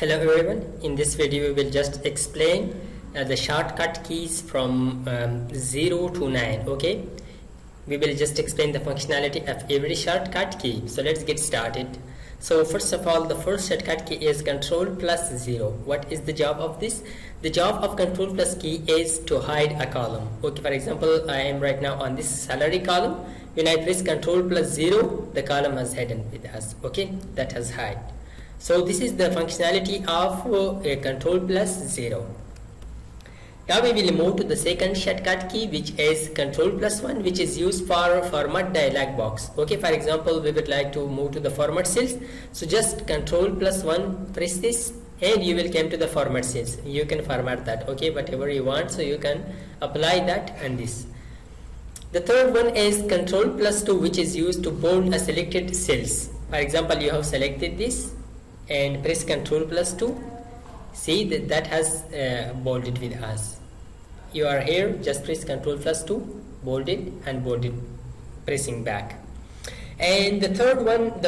Hello everyone, in this video we will just explain the shortcut keys from 0 to 9. Okay, we will just explain the functionality of every shortcut key. So let's get started. So first of all, the first shortcut key is Ctrl plus 0. What is the job of this? The job of Ctrl plus key is to hide a column. Okay, for example, I am right now on this salary column. When I press Ctrl plus 0, the column has hidden with us. Okay, that has hide. So this is the functionality of Ctrl plus 0. Now we will move to the second shortcut key, which is Ctrl plus 1, which is used for format dialog box. Okay, for example, we would like to move to the format cells. So just Ctrl plus 1, press this and you will come to the format cells. You can format that, okay, whatever you want. So you can apply that and this. The third one is Ctrl plus 2, which is used to bold a selected cells. For example, you have selected this and press Ctrl plus 2. See that has bolded with us. You are here, just press Ctrl plus 2, bolded and bolded, pressing back. And the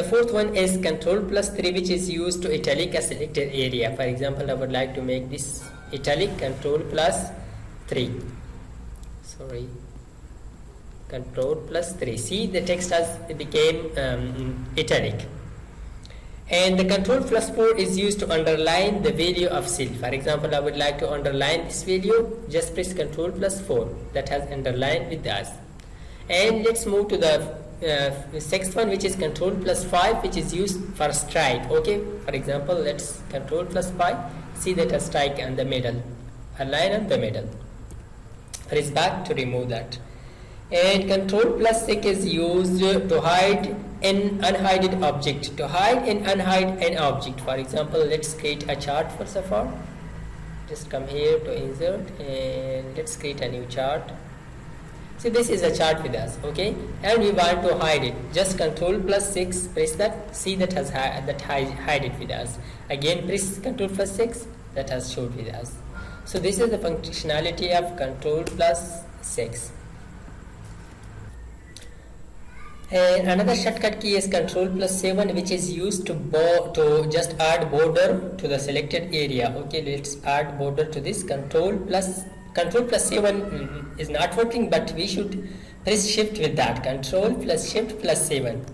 fourth one is Ctrl plus 3, which is used to italic a selected area. For example, I would like to make this italic, Ctrl plus 3. Sorry, Ctrl plus 3. See, the text has became italic. And the Ctrl plus 4 is used to underline the value of cell. For example, I would like to underline this value, just press Ctrl plus 4. That has underlined with us. And let's move to the sixth one, which is Ctrl plus 5, which is used for strike. Okay, for example, let's Ctrl plus 5. See that a strike in the middle, a line in the middle. Press back to remove that. And Ctrl plus 6 is used to hide an unhidden object. To hide and unhide an object. For example, let's create a chart first of all. Just come here to insert and let's create a new chart. See, this is a chart with us, okay? And we want to hide it. Just Ctrl plus 6, press that. See that has hide it with us. Again, press Ctrl plus 6. That has showed with us. So this is the functionality of Ctrl plus 6. And another shortcut key is Ctrl plus 7, which is used to just add border to the selected area. Okay, let's add border to this. Ctrl plus 7 is not working, but we should press shift with that. Ctrl plus shift plus 7.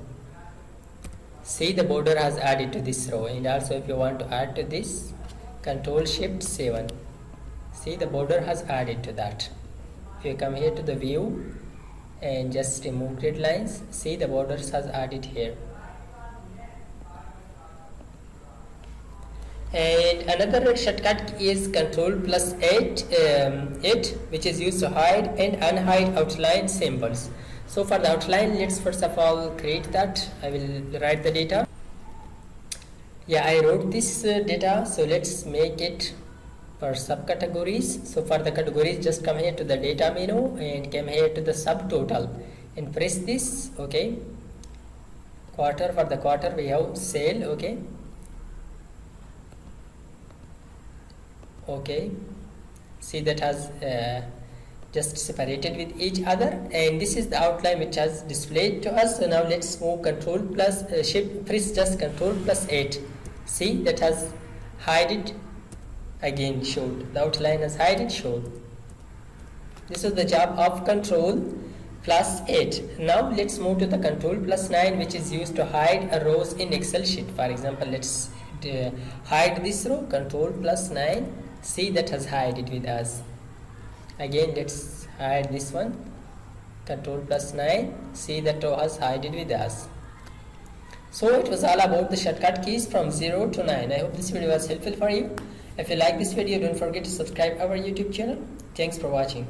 See, the border has added to this row. And also if you want to add to this, Ctrl shift 7. See, the border has added to that. If you come here to the view and just remove grid lines, see the borders has added here. And another shortcut is Ctrl plus 8, which is used to hide and unhide outline symbols. So for the outline, let's first of all create that. I will write the data. Yeah, I wrote this data, so let's make it for subcategories. So for the categories, just come here to the data menu and come here to the subtotal and press this. Okay, quarter, for the quarter we have sale. Okay, okay, see that has just separated with each other, and this is the outline which has displayed to us. So now let's move Ctrl plus shift, press just Ctrl plus 8. See that has hide it again, showed the outline has hide it, showed. This is the job of Ctrl plus 8. Now let's move to the Ctrl plus 9, which is used to hide a rows in Excel sheet. For example, let's hide this row, Ctrl plus 9. See that has hide it with us. Again, let's hide this one, Ctrl plus 9. See that row has hide it with us. So it was all about the shortcut keys from 0 to 9. I hope this video was helpful for you. If you like this video, don't forget to subscribe our YouTube channel. Thanks for watching.